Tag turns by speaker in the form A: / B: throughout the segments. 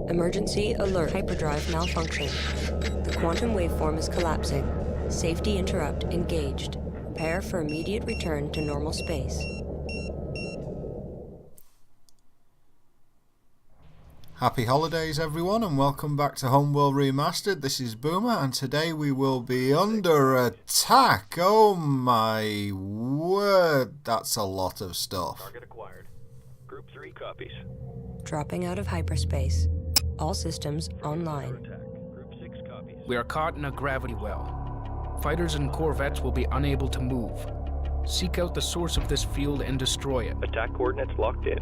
A: Emergency alert. Hyperdrive malfunction. The quantum waveform is collapsing. Safety interrupt engaged. Prepare for immediate return to normal space.
B: Happy holidays everyone, and welcome back to Homeworld Remastered. This is Boomer, and today we will be under attack. Oh my word, that's a lot of stuff.
C: Target acquired. Group 3 copies.
A: Dropping out of hyperspace. All systems online.
C: Group 6 copies.
D: We are caught in a gravity well. Fighters and corvettes will be unable to move. Seek out the source of this field and destroy it.
C: Attack coordinates locked in.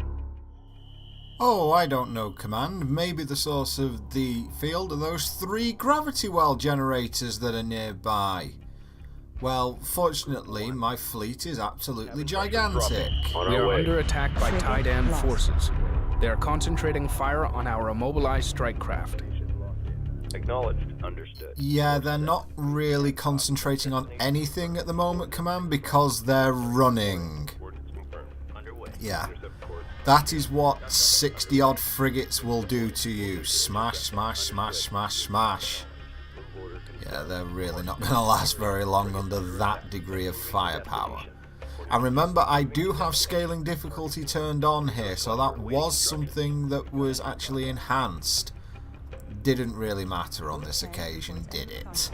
B: Oh, I don't know, Command. Maybe the source of the field are those 3 gravity well generators that are nearby. Well, fortunately, my fleet is absolutely gigantic.
D: We are under attack by Taidan forces. They are concentrating fire on our immobilized strike craft.
C: Acknowledged. Understood.
B: Yeah, they're not really concentrating on anything at the moment, Command, because they're running. Yeah. That is what 60-odd frigates will do to you. Smash, smash, smash, smash, smash. Yeah, they're really not going to last very long under that degree of firepower. And remember, I do have scaling difficulty turned on here, so that was something that was actually enhanced. Didn't really matter on this occasion, did it?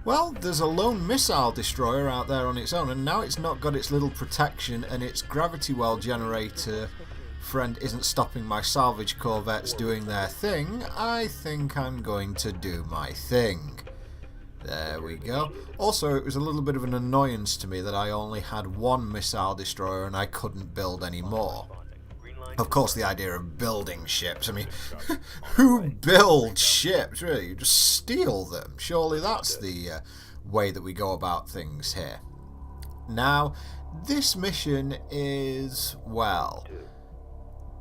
B: Well, there's a lone missile destroyer out there on its own, and now it's not got its little protection, and its gravity well generator friend isn't stopping my salvage corvettes doing their thing. I think I'm going to do my thing. There we go. Also, it was a little bit of an annoyance to me that I only had 1 missile destroyer and I couldn't build any more. Of course, the idea of building ships, I mean, who builds ships, really? You just steal them. Surely that's the way that we go about things here. Now, this mission is, well,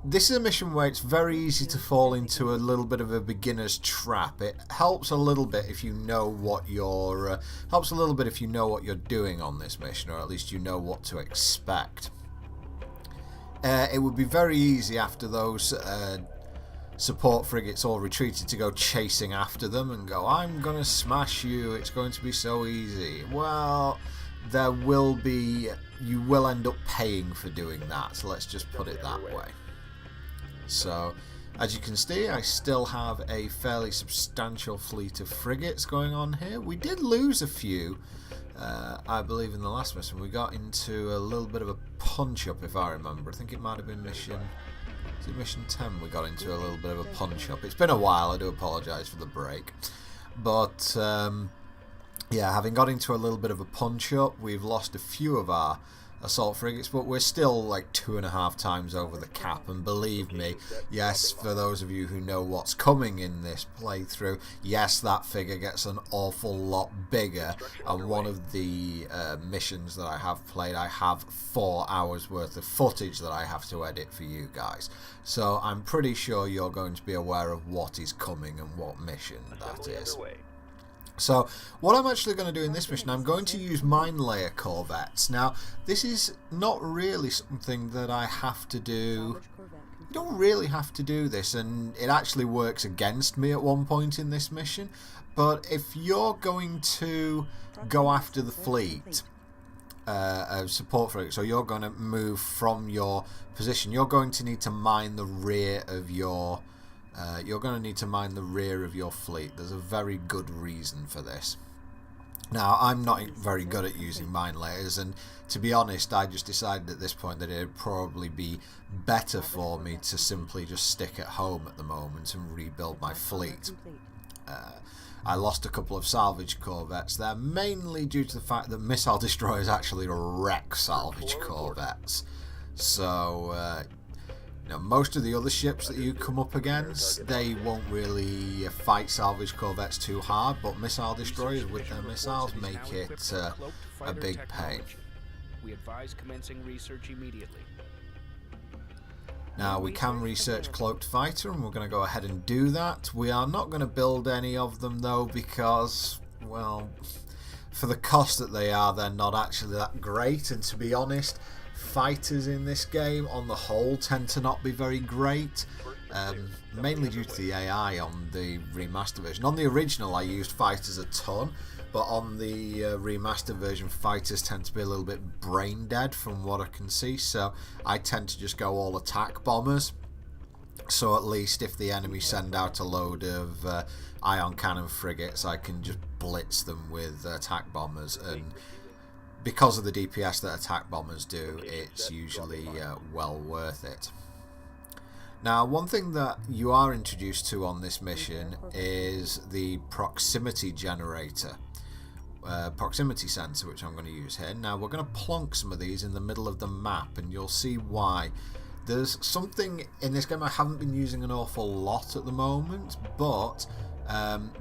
B: this is a mission where it's very easy to fall into a little bit of a beginner's trap. It helps a little bit if you know what you're doing on this mission, or at least you know what to expect. It would be very easy after those support frigates all retreated to go chasing after them and go, I'm going to smash you, it's going to be so easy. Well, you will end up paying for doing that, so let's just put it that way. So, as you can see, I still have a fairly substantial fleet of frigates going on here. We did lose a few. I believe in the last mission we got into a little bit of a punch-up, if I remember. I think it might have been mission 10 we got into a little bit of a punch-up. It's been a while, I do apologise for the break. But, yeah, having got into a little bit of a punch-up, we've lost a few of our assault frigates, but we're still like 2.5 times over the cap, and believe me, yes, for those of you who know what's coming in this playthrough, yes, that figure gets an awful lot bigger, and one of the missions that I have played, I have 4 hours worth of footage that I have to edit for you guys, so I'm pretty sure you're going to be aware of what is coming and what mission that is. So, what I'm actually going to do in this mission, I'm going to use mine layer corvettes. Now, this is not really something that I have to do. You don't really have to do this, and it actually works against me at one point in this mission. But if you're going to go after the fleet of support frigates, so you're going to move from your position, you're going to need to mine the rear of your fleet. There's a very good reason for this. Now, I'm not very good at using mine layers, and to be honest, I just decided at this point that it'd probably be better for me to simply just stick at home at the moment and rebuild my fleet. I lost a couple of salvage corvettes there, mainly due to the fact that missile destroyers actually wreck salvage corvettes. So, most of the other ships that you come up against, they won't really fight salvage corvettes too hard, but missile destroyers with their missiles make it a big pain.
D: We advise commencing research immediately.
B: Now, we can research cloaked fighter, and we're going to go ahead and do that. We are not going to build any of them though, because, well, for the cost that they are, they're not actually that great, and to be honest, fighters in this game on the whole tend to not be very great. mainly due to the AI on the remaster version. On the original I used fighters a ton, but on the remaster version fighters tend to be a little bit brain dead from what I can see, so I tend to just go all attack bombers. So at least if the enemy send out a load of ion cannon frigates, I can just blitz them with attack bombers, and because of the DPS that attack bombers do, it's usually well worth it. Now, one thing that you are introduced to on this mission is the proximity generator, proximity sensor, which I'm going to use here. Now, we're going to plonk some of these in the middle of the map, and you'll see why. There's something in this game I haven't been using an awful lot at the moment, but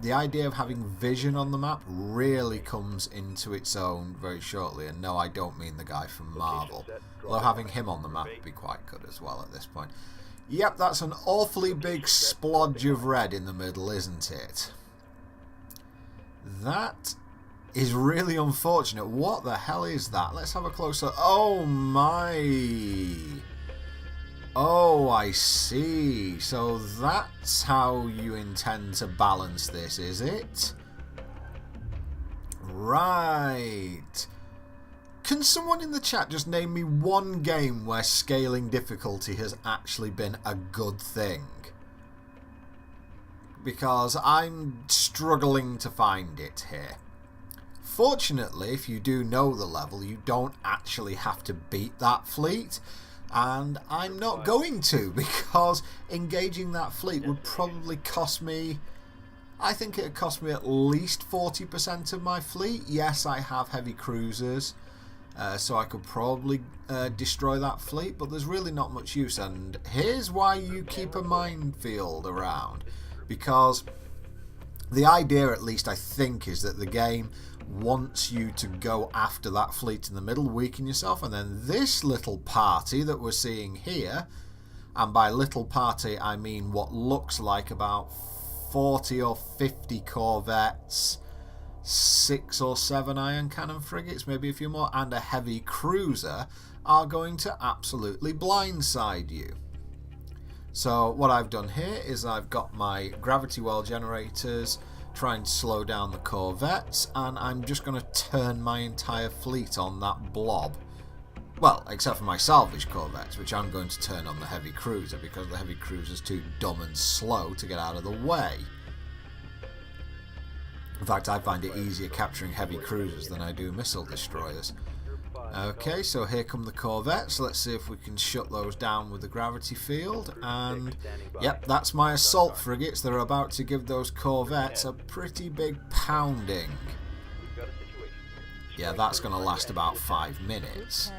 B: the idea of having vision on the map really comes into its own very shortly. And no, I don't mean the guy from Marvel, although having him on the map would be quite good as well at this point. Yep, that's an awfully big splodge of red in the middle, isn't it? That is really unfortunate. What the hell is that? Let's have a closer... Oh my... Oh, I see. So that's how you intend to balance this, is it? Right. Can someone in the chat just name me one game where scaling difficulty has actually been a good thing? Because I'm struggling to find it here. Fortunately, if you do know the level, you don't actually have to beat that fleet. And I'm not going to, because engaging that fleet would probably cost me... I think it would cost me at least 40% of my fleet. Yes, I have heavy cruisers, so I could probably destroy that fleet, but there's really not much use. And here's why you keep a minefield around. Because the idea, at least I think, is that the game wants you to go after that fleet in the middle, weaken yourself, and then this little party that we're seeing here, and by little party I mean what looks like about 40 or 50 corvettes, 6 or 7 iron cannon frigates, maybe a few more, and a heavy cruiser, are going to absolutely blindside you. So what I've done here is I've got my gravity well generators trying to slow down the corvettes, and I'm just going to turn my entire fleet on that blob. Well, except for my salvage corvettes, which I'm going to turn on the heavy cruiser, because the heavy cruiser's too dumb and slow to get out of the way. In fact, I find it easier capturing heavy cruisers than I do missile destroyers. Okay, so here come the corvettes. Let's see if we can shut those down with the gravity field. And yep, that's my assault frigates. They're about to give those corvettes a pretty big pounding. Yeah, that's going to last about 5 minutes.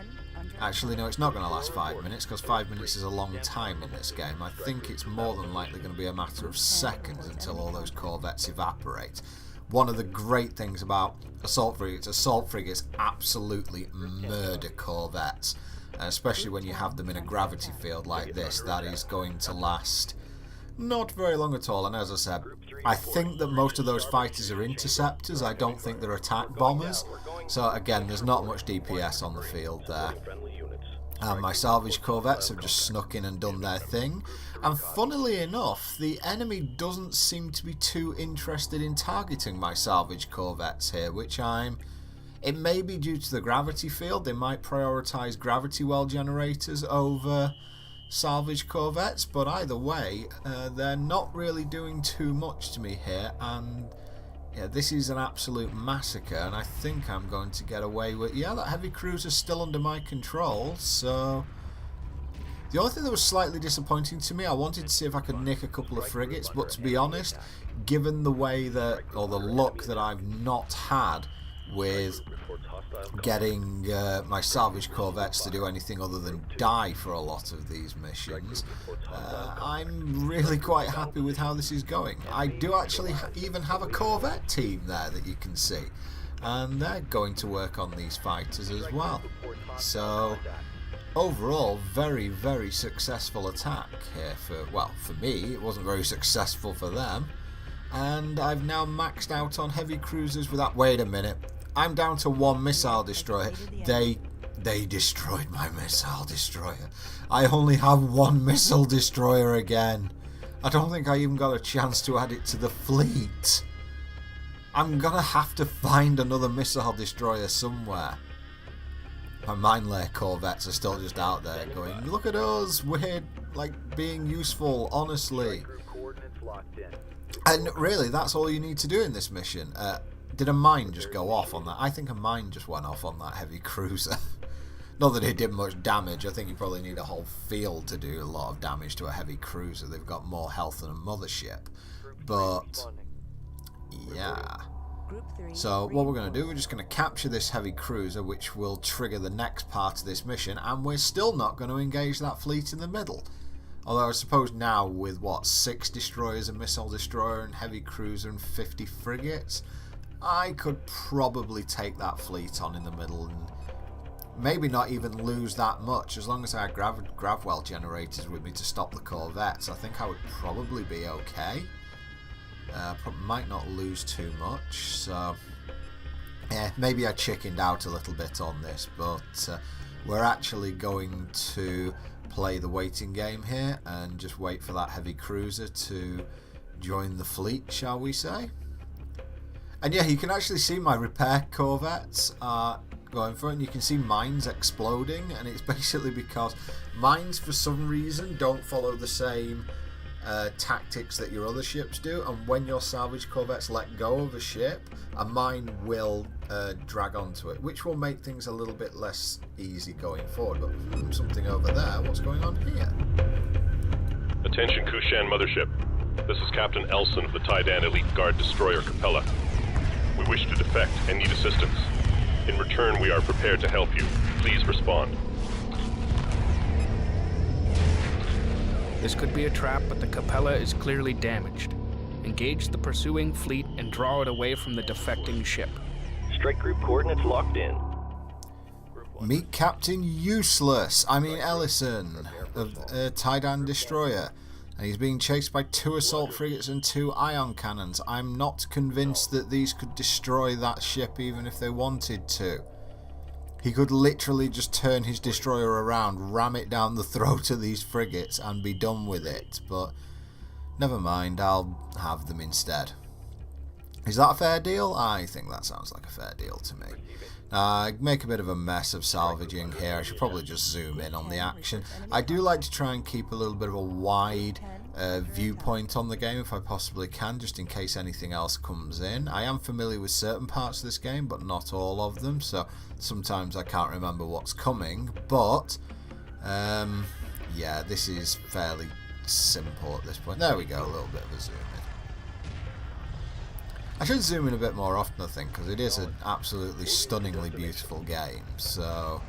B: Actually, no, it's not going to last 5 minutes, because 5 minutes is a long time in this game. I think it's more than likely going to be a matter of seconds until all those corvettes evaporate. One of the great things about assault frigates absolutely murder corvettes, especially when you have them in a gravity field like this. That is going to last not very long at all. And as I said, I think that most of those fighters are interceptors. I don't think they're attack bombers. So again, there's not much DPS on the field there. And my salvage corvettes have just snuck in and done their thing. And funnily enough, the enemy doesn't seem to be too interested in targeting my salvage corvettes here, which it may be due to the gravity field. They might prioritise gravity well generators over salvage corvettes, but either way, they're not really doing too much to me here, and yeah, this is an absolute massacre, and I think I'm going to get away with... Yeah, that heavy cruiser's still under my control, so... The only thing that was slightly disappointing to me, I wanted to see if I could nick a couple of frigates, but to be honest, given the way that, or the luck that I've not had with getting my salvage corvettes to do anything other than die for a lot of these missions, I'm really quite happy with how this is going. I do actually even have a corvette team there that you can see, and they're going to work on these fighters as well. So overall, very, very successful attack here for me. It wasn't very successful for them, and I've now maxed out on heavy cruisers without... Wait a minute, I'm down to 1 missile destroyer. They destroyed my missile destroyer. I only have 1 missile destroyer again. I don't think I even got a chance to add it to the fleet. I'm gonna have to find another missile destroyer somewhere. My mine layer corvettes are still just out there going, look at us, we're like being useful, honestly. And really, that's all you need to do in this mission. Did a mine just go off on that? I think a mine just went off on that heavy cruiser. Not that it did much damage. I think you probably need a whole field to do a lot of damage to a heavy cruiser. They've got more health than a mothership. But yeah. So what we're going to do, we're just going to capture this heavy cruiser, which will trigger the next part of this mission, and we're still not going to engage that fleet in the middle. Although I suppose now with, what, 6 destroyers, a missile destroyer, and heavy cruiser, and 50 frigates, I could probably take that fleet on in the middle and maybe not even lose that much. As long as I had Gravwell generators with me to stop the corvettes, I think I would probably be okay. Might not lose too much, so maybe I chickened out a little bit on this, but we're actually going to play the waiting game here and just wait for that heavy cruiser to join the fleet, shall we say. And yeah, you can actually see my repair corvettes are going for it, and you can see mines exploding, and it's basically because mines for some reason don't follow the same tactics that your other ships do, and when your salvage corvettes let go of a ship, a mine will drag onto it, which will make things a little bit less easy going forward. But something over there, what's going on here?
E: Attention Kushan Mothership. This is Captain Elson of the Taidan Elite Guard Destroyer Capella. We wish to defect and need assistance. In return, we are prepared to help you. Please respond.
D: This could be a trap, but the Capella is clearly damaged. Engage the pursuing fleet and draw it away from the defecting ship.
C: Strike group coordinates locked in.
B: Meet Captain Ellison of Taidan Destroyer. And he's being chased by 2 assault frigates and 2 ion cannons. I'm not convinced that these could destroy that ship even if they wanted to. He could literally just turn his destroyer around, ram it down the throat of these frigates and be done with it. But never mind, I'll have them instead. Is that a fair deal? I think that sounds like a fair deal to me. I make a bit of a mess of salvaging here. I should probably just zoom in on the action. I do like to try and keep a little bit of a wide viewpoint on the game if I possibly can, just in case anything else comes in. I am familiar with certain parts of this game, but not all of them, so sometimes I can't remember what's coming. But yeah, this is fairly simple at this point. There we go, a little bit of a zoom in. I should zoom in a bit more often, I think, because it is an absolutely stunningly beautiful game. So,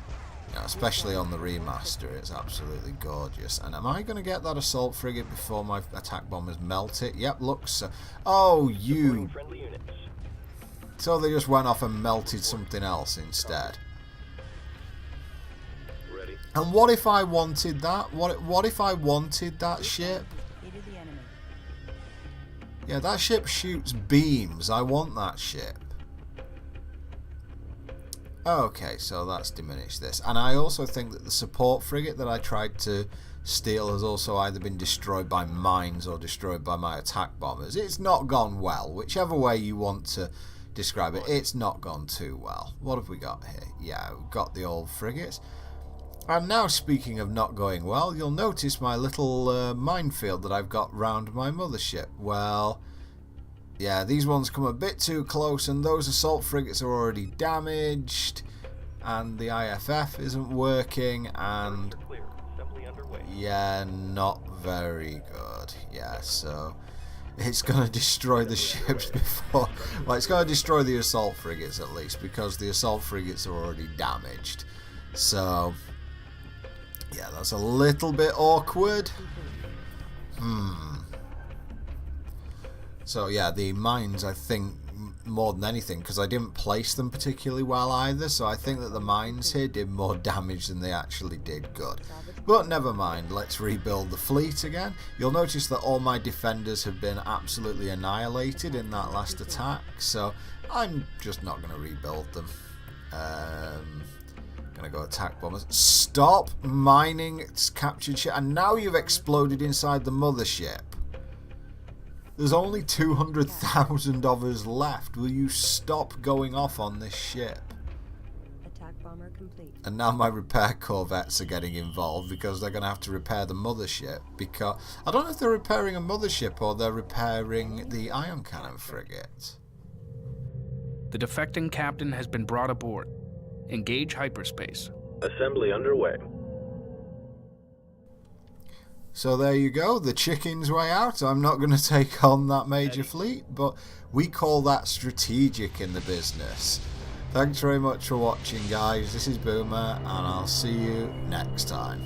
B: you know, especially on the remaster, it's absolutely gorgeous. And am I going to get that assault frigate before my attack bombers melt it? Yep, looks. Oh, you. So they just went off and melted something else instead. And what if I wanted that? What if I wanted that ship? Yeah, that ship shoots beams. I want that ship. Okay, so that's diminished this. And I also think that the support frigate that I tried to steal has also either been destroyed by mines or destroyed by my attack bombers. It's not gone well. Whichever way you want to describe it, it's not gone too well. What have we got here? Yeah, we've got the old frigates. And now, speaking of not going well, you'll notice my little minefield that I've got round my mothership. Well, yeah, these ones come a bit too close, and those assault frigates are already damaged, and the IFF isn't working, and yeah, not very good. Yeah, so it's going to destroy the ships before... Well, it's going to destroy the assault frigates at least, because the assault frigates are already damaged. So... yeah, that's a little bit awkward. So yeah, the mines, I think, more than anything, because I didn't place them particularly well either, so I think that the mines here did more damage than they actually did good. But never mind, let's rebuild the fleet again. You'll notice that all my defenders have been absolutely annihilated in that last attack, so I'm just not going to rebuild them. Gonna go attack bombers. Stop mining captured ship. And now you've exploded inside the mothership. There's only 200,000 of us left. Will you stop going off on this ship?
A: Attack bomber complete.
B: And now my repair corvettes are getting involved because they're going to have to repair the mothership. Because I don't know if they're repairing a mothership or they're repairing the ion cannon frigate.
D: The defecting captain has been brought aboard. Engage hyperspace.
C: Assembly underway.
B: So there you go, the chicken's way out. I'm not going to take on that major fleet, but we call that strategic in the business. Thanks very much for watching, guys. This is Boomer, and I'll see you next time.